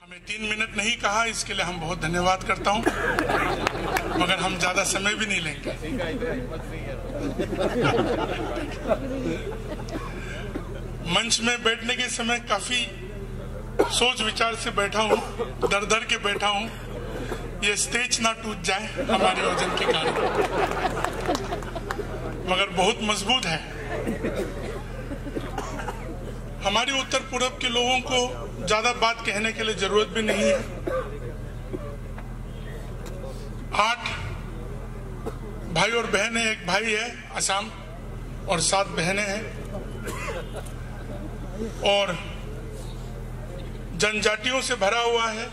हमें 3 मिनट नहीं कहा, इसके लिए हम बहुत धन्यवाद करता हूं, मगर हम ज्यादा समय भी नहीं लेंगे। मंच में बैठने के समय काफी सोच विचार से बैठा हूं, डर डर के बैठा हूं, ये स्टेज ना टूट जाए हमारे वजन के कारण, मगर बहुत मजबूत है। हमारे उत्तर पूर्व के लोगों को ज्यादा बात कहने के लिए जरूरत भी नहीं है। 8 भाई और बहनें, एक भाई है असम और 7 बहनें हैं, और जनजातियों से भरा हुआ है,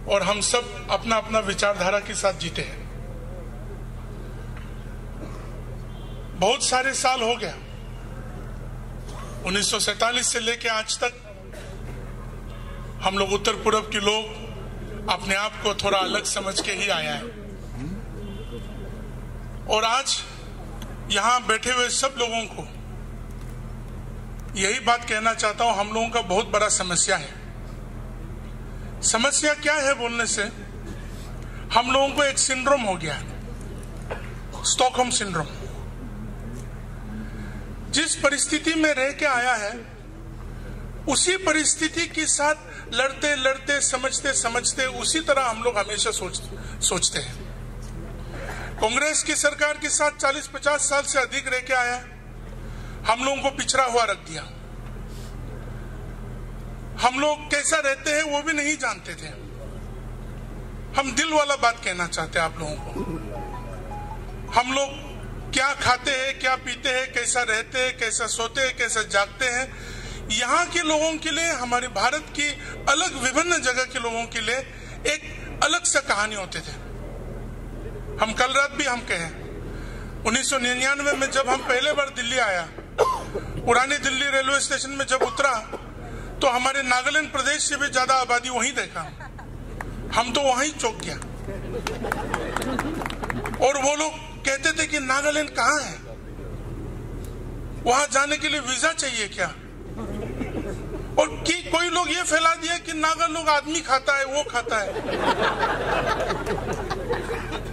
और हम सब अपना अपना विचारधारा के साथ जीते हैं। बहुत सारे साल हो गया, 1947 से लेकर आज तक हम लोग उत्तर पूर्व के लोग अपने आप को थोड़ा अलग समझ के ही आया है, और आज यहां बैठे हुए सब लोगों को यही बात कहना चाहता हूं, हम लोगों का बहुत बड़ा समस्या है। समस्या क्या है बोलने से, हम लोगों को एक सिंड्रोम हो गया है, स्टॉकहोम सिंड्रोम। जिस परिस्थिति में रह के आया है, उसी परिस्थिति के साथ लड़ते लड़ते समझते समझते उसी तरह हम लोग हमेशा सोचते हैं। कांग्रेस की सरकार के साथ 40-50 साल से अधिक रह के आया, हम लोगों को पिछड़ा हुआ रख दिया। हम लोग कैसा रहते हैं वो भी नहीं जानते थे। हम दिल वाला बात कहना चाहते हैं आप लोगों को। हम लोग क्या खाते हैं, क्या पीते हैं, कैसा रहते हैं, कैसा सोते हैं, कैसा जागते हैं, यहाँ के लोगों के लिए, हमारे भारत की अलग विभिन्न जगह के लोगों के लिए एक अलग सा कहानी होते थे। हम कल रात भी हम कहे 1999 में जब हम पहले बार दिल्ली आया, पुरानी दिल्ली रेलवे स्टेशन में जब उतरा तो हमारे नागालैंड प्रदेश से भी ज्यादा आबादी वहीं देखा। हम तो वहीं चौंक गया, और वो लोग कहते थे कि नागालैंड कहाँ है, वहां जाने के लिए वीजा चाहिए क्या, और कि कोई लोग ये फैला दिया कि नागा लोग आदमी खाता है, वो खाता है,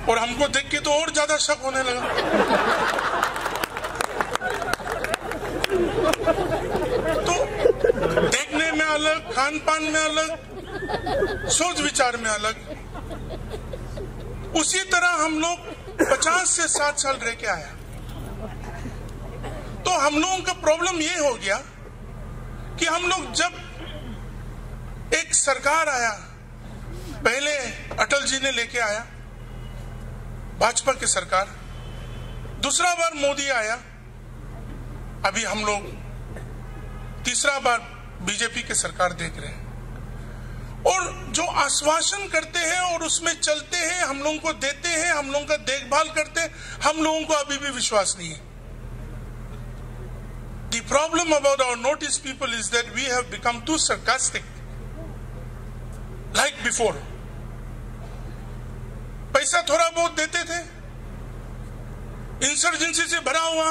और हमको देख के तो और ज्यादा शक होने लगा। तो देखने में अलग, खान पान में अलग, सोच विचार में अलग, उसी तरह हम लोग 50 से 60 साल रह के आया। तो हम लोगों का प्रॉब्लम ये हो गया कि हम लोग जब एक सरकार आया, पहले अटल जी ने लेके आया भाजपा की सरकार, दूसरा बार मोदी आया, अभी हम लोग तीसरा बार बीजेपी की सरकार देख रहे हैं, और जो आश्वासन करते हैं और उसमें चलते हैं, हम लोगों को देते हैं, हम लोगों का देखभाल करते हैं, हम लोगों को अभी भी विश्वास नहीं है। The problem about our Northeast people is that we have become too sarcastic, like before. पैसा थोड़ा बहुत देते थे, इंसर्जेंसी से भरा हुआ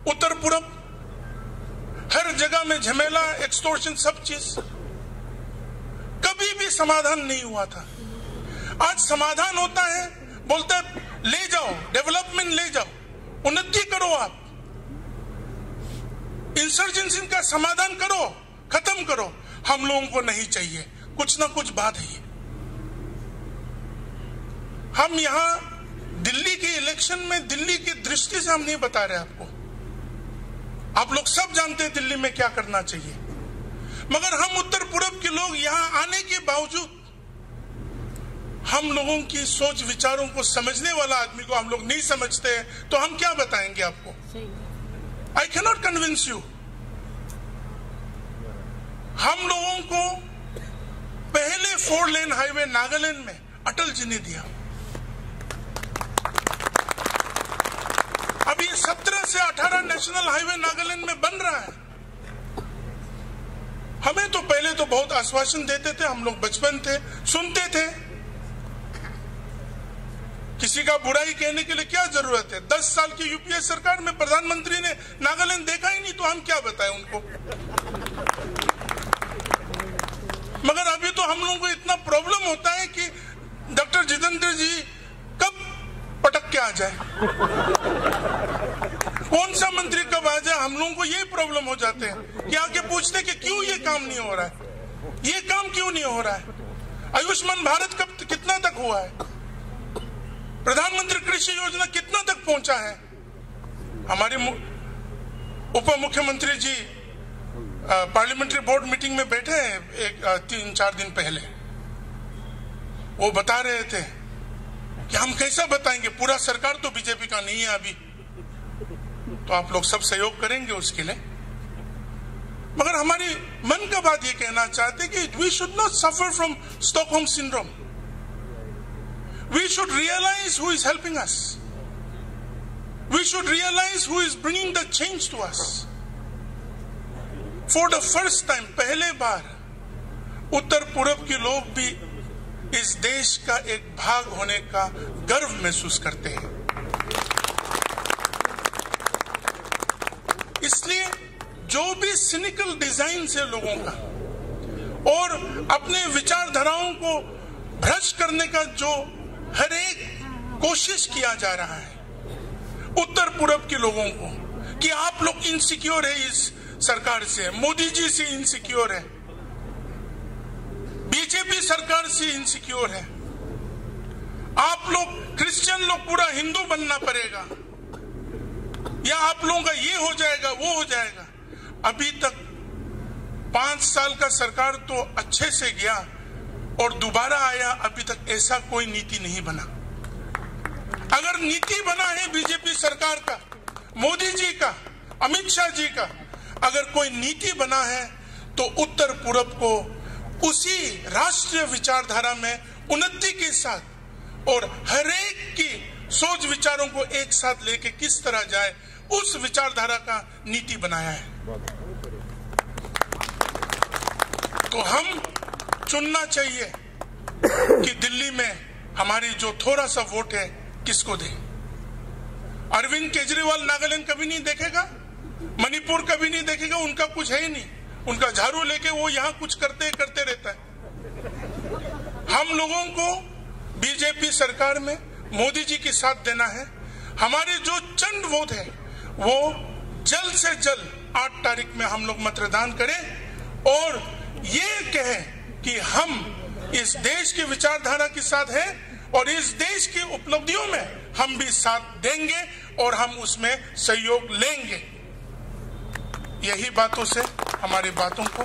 उत्तर पूर्व, हर जगह में झमेला, एक्सटॉर्शन, सब चीज, कभी भी समाधान नहीं हुआ था। आज समाधान होता है, बोलता है ले जाओ, डेवलपमेंट ले जाओ, उन्नति करो, आप इंसर्जेंसी का समाधान करो, खत्म करो। हम लोगों को नहीं चाहिए, कुछ ना कुछ बात है। हम यहां दिल्ली के इलेक्शन में दिल्ली की दृष्टि से हम नहीं बता रहे आपको, आप लोग सब जानते हैं दिल्ली में क्या करना चाहिए, मगर हम उत्तर पूर्व के लोग यहां आने के बावजूद हम लोगों की सोच विचारों को समझने वाला आदमी को हम लोग नहीं समझते हैं, तो हम क्या बताएंगे आपको? I can not convince you. हम लोगों को पहले 4 लेन हाईवे नागालैंड में अटल जी ने दिया, अभी 17 से 18 नेशनल हाईवे नागालैंड में बन रहा है। हमें तो पहले तो बहुत आश्वासन देते थे, हम लोग बचपन थे, सुनते थे, किसी का बुराई कहने के लिए क्या जरूरत है? 10 साल की यूपीए सरकार में प्रधानमंत्री ने नागालैंड देखा ही नहीं, तो हम क्या बताएं उनको? मगर अभी तो हम लोगों को इतना प्रॉब्लम होता है कि डॉक्टर जितेंद्र जी कब पटक के आ जाए, कौन सा मंत्री कब आ जाए, हम लोगों को ये प्रॉब्लम हो जाते हैं कि आके पूछते कि क्यों ये काम नहीं हो रहा है, ये काम क्यों नहीं हो रहा है, आयुष्मान भारत कब कितना तक हुआ है, प्रधानमंत्री कृषि योजना कितना तक पहुंचा है। हमारे उप मुख्यमंत्री जी पार्लियामेंट्री बोर्ड मीटिंग में बैठे हैं 3-4 दिन पहले, वो बता रहे थे कि हम कैसा बताएंगे, पूरा सरकार तो बीजेपी का नहीं है अभी, तो आप लोग सब सहयोग करेंगे उसके लिए। मगर हमारी मन का बात ये कहना चाहते कि we should not suffer from Stockholm syndrome, we should realize who is helping us, we should realize who is bringing the change to us. For the first time, पहले बार उत्तर पूर्व के लोग भी इस देश का एक भाग होने का गर्व महसूस करते हैं। इसलिए जो भी सिनिकल डिजाइन से लोगों का और अपने विचारधाराओं को भ्रष्ट करने का जो हर एक कोशिश किया जा रहा है उत्तर पूर्व के लोगों को कि आप लोग इनसिक्योर है इस सरकार से, मोदी जी से इनसिक्योर है, बीजेपी सरकार से इनसिक्योर है, आप लोग क्रिश्चियन लोग पूरा हिंदू बनना पड़ेगा, या आप लोगों का ये हो जाएगा वो हो जाएगा। अभी तक 5 साल का सरकार तो अच्छे से गया और दोबारा आया, अभी तक ऐसा कोई नीति नहीं बना। अगर नीति बना है बीजेपी सरकार का, मोदी जी का, अमित शाह जी का, अगर कोई नीति बना है तो उत्तर पूर्व को उसी राष्ट्रीय विचारधारा में उन्नति के साथ और हर एक की सोच विचारों को एक साथ लेके किस तरह जाए, उस विचारधारा का नीति बनाया है। तो हम चुनना चाहिए कि दिल्ली में हमारी जो थोड़ा सा वोट है किसको दें। अरविंद केजरीवाल नागालैंड कभी नहीं देखेगा, मणिपुर कभी नहीं देखेगा, उनका कुछ है ही नहीं, उनका झाड़ू लेके वो यहाँ कुछ करते रहता है। हम लोगों को बीजेपी सरकार में मोदी जी के साथ देना है। हमारे जो चंद वोट है वो जल्द से जल्द 8 तारीख में हम लोग मतदान करें और ये कहें कि हम इस देश की विचारधारा के साथ हैं और इस देश की उपलब्धियों में हम भी साथ देंगे और हम उसमें सहयोग लेंगे। यही बातों से हमारी बातों को